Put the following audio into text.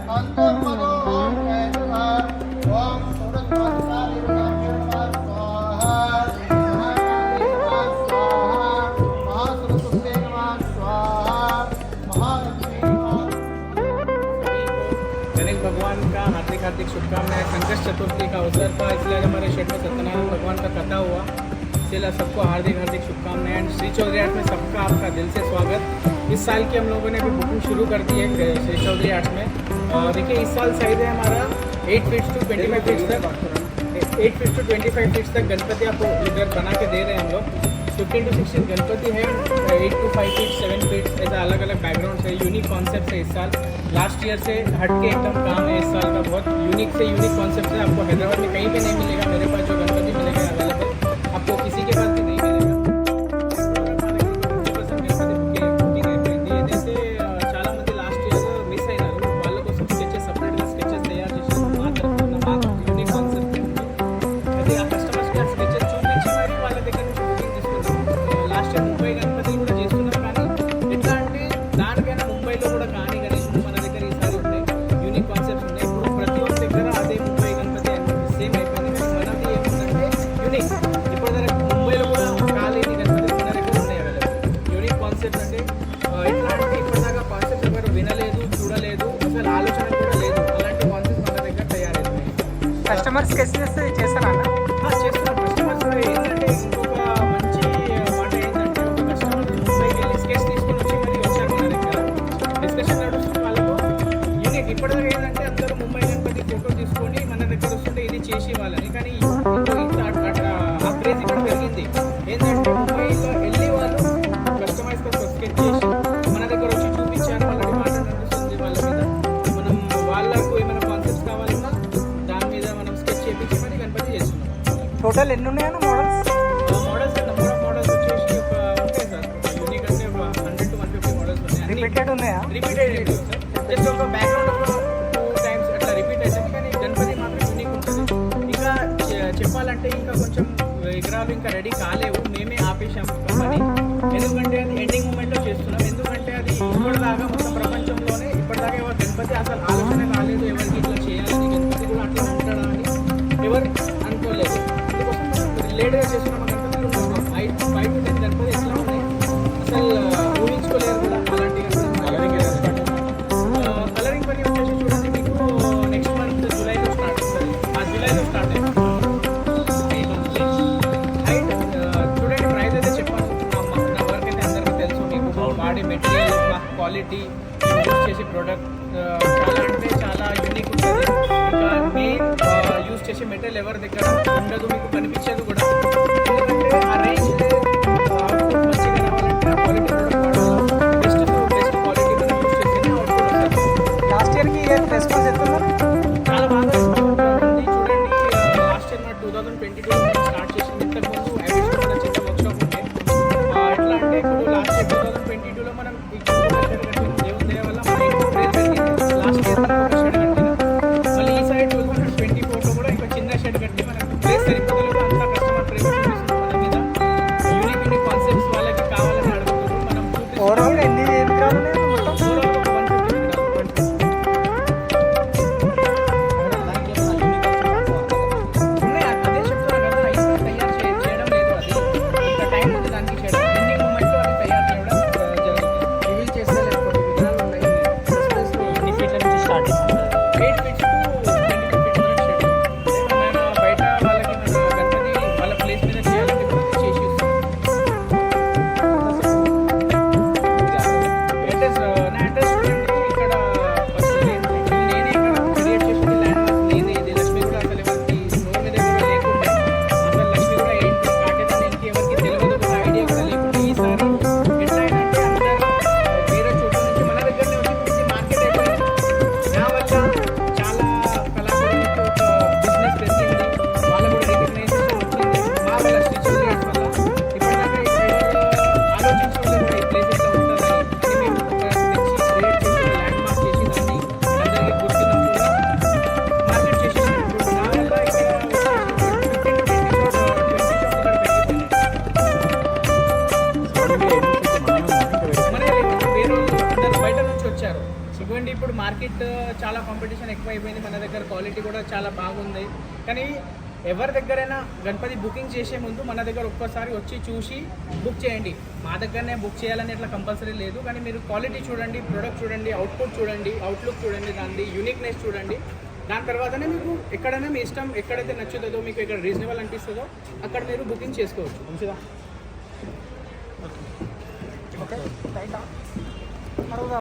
भगवान का हार्दिक हार्दिक शुभकामनाएं। संकष्ट चतुर्थी का अवसर था, इसलिए हमारे शेड में सत्यनारायण भगवान का कथा हुआ, इसलिए सबको हार्दिक हार्दिक शुभकामनाएं। एंड श्री चौधरी आर्ट में सबका आपका दिल से स्वागत। इस साल की हम लोगों ने भी बुकिंग शुरू कर दी है श्री चौधरी आर्ट में। देखिए इस साल साइज है हमारा 8 फीट टू 25 फीट तक, 8 फीट टू 25 फीट तक गणपति आपको इधर बना के दे रहे हैं हम लोग। 15 to 16 गणपति है, 8 to 5 फीट 7 फीट ऐसा अलग अलग बैकग्राउंड है। यूनिक कॉन्सेप्ट है इस साल, लास्ट ईयर से हट के एकदम काम है इस साल का। बहुत यूनिक से यूनिक कॉन्सेप्ट है, आपको हैदराबाद में कहीं पे नहीं मिलेगा। मेरे पास जो गणपति मिलेगा अवेलेबल, आपको किसी के पास भी नहीं मिलेगा। చాలా మంది లాస్ట్ ఇయర్ మిస్ అయినారు, వాళ్ళ కోసం స్కెచెస్ సపరేట్గా స్కెచెస్ తయారు చేసి మాకు యూనిక్ కాన్సెప్ట్ అది ఆ కస్టమర్స్కి ఆ స్కెచెస్ చూపించి మరి వాళ్ళ దగ్గర నుంచి బుకింగ్ తీసుకున్నాం. లాస్ట్ ఇయర్ ముంబై గణపతి కూడా చేస్తున్నాం, కానీ ఎట్లా అంటే దానికైనా ముంబైలో కూడా కానీ మన దగ్గర ఈసారి ఉన్నాయి యూనిక్ కాన్సెప్ట్స్ ఉన్నాయి. ఇప్పుడు ప్రతి ఒక్క దగ్గర అదే ముంబై గణపతి సేమ్ అయిపోయింది, కానీ మనది ఏముందంటే యూనిక్. ఇప్పటిదాకా ముంబైలో కూడా కాలేని గణపతి మన దగ్గర ఉన్నాయి అవైలబుల్. యూనిక్ కాన్సెప్ట్ అంటే ఎట్లా అంటే ఇప్పటిదాకా కాన్సెప్ట్ ఎవరు వినలేదు, చూడలేదు, అసలు ఆలోచన కూడా లేదు, అలాంటి కాన్సెప్ట్ మన దగ్గర తయారైంది. కస్టమర్ స్కెచ్ చేస్తారా? చేస్తున్నాం. కస్టమర్స్ ఏంటంటే ఇంకొక మంచి మాట ఏంటంటే, ఒక కస్టమర్ ముంబైకి వెళ్ళి స్కెచ్ తీసుకుని వచ్చి మళ్ళీ వచ్చారు మన దగ్గర. డిస్కషన్ నడుస్తుంది వాళ్ళకు యూనిక్. ఇప్పటిదాకా ఏంటంటే అందరూ ముంబై గణపతి ఫోటో తీసుకొని మన దగ్గర వస్తుంటే ఇది చేసి వాళ్ళని, కానీ ఆ క్రేజ్ ఇక్కడ పెరిగింది. ఏంటంటే ముంబైలో వెళ్ళి వాళ్ళు కస్టమైజ్గా స్కెచ్ చేసి మన దగ్గర వచ్చి చూపించారు, వాళ్ళకి మాట నడుస్తుంది వాళ్ళ మీద. మనం వాళ్ళకు ఏమైనా కాన్సెప్ట్స్ కావాలన్నా దాని మీద మనం స్కెచ్ చేపించి మరి గణపతి చేస్తున్నాం. టోటల్ ఎన్ని ఉన్నాయన్న models? Models number of models వచ్చేసి ఒక ఉంటాయి సార్, యూనిక్ అంటే ఒక 100 to 150 మోడల్స్ ఉన్నాయి. రిపీటెడ్ ఉన్నాయా? రిపీటెడ్ లేదు సార్, జస్ట్ ఒక బ్యాక్గ్రౌండ్ ఒక 2 టైమ్స్ అట్లా రిపీట్ అవుతుంది, కానీ గణపతి మాత్రం యూనిక్ ఉంటుంది. ఇంకా చెప్పాలంటే ఇంకా కొంచెం విగ్రహాలు ఇంకా రెడీ కాలేవు, మేమే ఆపేసాము పని. ఎందుకంటే అది ఎండింగ్ మూమెంట్లో చేస్తున్నాం. ఎందుకంటే అది ఇప్పటిదాకా మొత్తం ప్రపంచంలోనే ఇప్పటిదాకా ఎవరు గణపతి అసలు ఆలోచన కాలేదు, ఎవరికి ఇట్లా చేయాలని, గణపతి కూడా అట్లా ఉంటాడా అని ఎవరు అనుకోలేదు. అందుకోసం లేట్గా చేస్తున్నాం. గణపతి 5 to 10 గణపతి ఎట్లా ఉన్నాయి అసలు ఊహించుకోలేరు కూడా. అలాంటి కలరింగ్ పని వచ్చేసి చూడండి, మీకు నెక్స్ట్ మంత్ జూలైలో స్టార్ట్ అవుతుంది. ఆ జూలైలో స్టార్ట్ అవుతుంది. చూడండి ప్రైస్ అయితే చెప్పాను, నా వర్క్ అయితే అందరికీ తెలుసు. మీకు వాడే మెటీరియల్, క్వాలిటీ, యూజ్ చేసే ప్రోడక్ట్ చాలా అంటే చాలా యూనిక్ ఉంటుంది. ఇంకా మెయిన్ యూజ్ చేసే మెటీరియల్ ఎవరి దగ్గర ఉండదు, మీకు కనిపించదు కూడా. ఎందుకంటే ఆ రేంజ్ అవుట్పుట్ మంచిగా రావాలంటే క్వాలిటీ ప్రోడక్ట్ వాడాలి. బెస్ట్ టు బెస్ట్ క్వాలిటీ మనం యూజ్ చేస్తేనే అవుట్పుట్ వస్తుంది. లాస్ట్ ఇయర్కి రెస్పాన్స్ ఎత్తున్నారు? చాలా బాగా రెస్పాన్స్ ఉంది. చూడండి లాస్ట్ ఇయర్ మన 2022 స్టార్ట్ చేసింది. ఇంతకుముందు యావరేజ్ కూడా చిన్న వర్క్షాప్ ఉండే. ఎట్లా అంటే ఇప్పుడు లాస్ట్ ఇయర్ 2022లో మనం ఈ షెడ్ కట్టిన దేవుని దయ వల్ల మన ఇంకో ప్రైస్ పెరిగింది. లాస్ట్ ఇయర్ ఒక షెడ్ కట్టిన, మళ్ళీ ఈ సైడ్ 2024లో కూడా ఇంకో చిన్న షెడ్ కట్టి మనకు ప్లేస్ సరిపోతుంది. అంతా కస్టమర్ ప్రైస్ చూపిస్తుంది మన మీద. యూనిక్ యూనిక్ కాన్సెప్ట్స్ వాళ్ళకి కావాలని అడుగుతున్నారు, మనం చూపిస్తాం. ఓవరాల్ ఎన్ని విగ్రహాలు ఉన్నాయి మొత్తం? ఓవరాల్ ఒక 150 ఉన్నాయి. అదే చెప్తున్నా కదా, ఇంకా తయారు చేయడం లేదు. అది ఇంకా టైం ఉంది దానికి చేయడం. ఎండింగ్ మూమెంట్లో అది తయారు చేయడం జరుగుతుంది. రివీల్ చేస్తే లేకపోతే విగ్రహాలు ఉన్నాయి. ఎన్ని ఫీట్ల నుంచి స్టార్ట్ చేస్తాం? 8 ఫీట్స్ టు 22 ఫీట్స్ వరకు షెడ్. మేము బయట వాళ్ళకి మన గణపతి వాళ్ళ ప్లేస్ మీద చేయాలంటే కూడా చేసి ఇస్తాం. నా అడ్రస్ చూడండి, ఇక్కడ ఫస్ట్ నేనే ఇక్కడ క్రియేట్ చేసిన ల్యాండ్ మార్క్ నేనే. ఇది లక్ష్మి కూడా అసలు ఎవరికి నోరు మీద కూడా లేకుండా, అసలు లక్ష్మి కూడా ఏంటి కాటేదని ఏంటి ఎవరికి తెలియదు కూడా, ఐడియా కూడా లేకుండా ఈసారి ఎట్లా అయినంటే అందరూ వేరే చోట్ల నుంచి మన దగ్గరనే వచ్చి చూసి మార్కెట్ అయిపోయింది. నా వల్ల చాలా కళాకారులకు ఒక బిజినెస్ పెరిగింది, వాళ్ళ కూడా రికగ్నైజేషన్ వచ్చింది. మా వల్ల శ్రీ చౌదరి ఆర్ట్ వల్ల ఇప్పటిదాకా ఎవరు ఆలోచించలేదు కూడా ఈ ప్లేస్ ఎట్లా ఉంటుందని. అది మేము ఒక తెచ్చి క్రియేట్ చేసి ల్యాండ్ మార్క్ చేసి దాన్ని అందరికీ గుర్తింపు మార్కెట్ చేసేసాం. ఇప్పుడు నా వల్ల ఇక్కడ 15 to 20 షాప్స్ ఇక్కడ పెరిగిపోయినాయి. మన వేరే అందరూ బయట నుంచి వచ్చారు. ఇవ్వండి. ఇప్పుడు మార్కెట్ చాలా కాంపిటీషన్ ఎక్కువ అయిపోయింది, మన దగ్గర క్వాలిటీ కూడా చాలా బాగుంది. కానీ ఎవరి దగ్గరైనా గణపతి బుకింగ్ చేసే ముందు మన దగ్గర ఒక్కసారి వచ్చి చూసి బుక్ చేయండి. మా దగ్గరనే బుక్ చేయాలని ఇట్లా కంపల్సరీ లేదు, కానీ మీరు క్వాలిటీ చూడండి, ప్రోడక్ట్ చూడండి, అవుట్పుట్ చూడండి, అవుట్లుక్ చూడండి, దాని యూనిక్నెస్ చూడండి. దాని తర్వాతనే మీకు ఎక్కడైనా మీ ఇష్టం ఎక్కడైతే నచ్చుతుందో, మీకు ఎక్కడ రీజనబుల్ అనిపిస్తుందో అక్కడ మీరు బుకింగ్ చేసుకోవచ్చు. మంచిదా? ఓకే రైటా అడుగుదా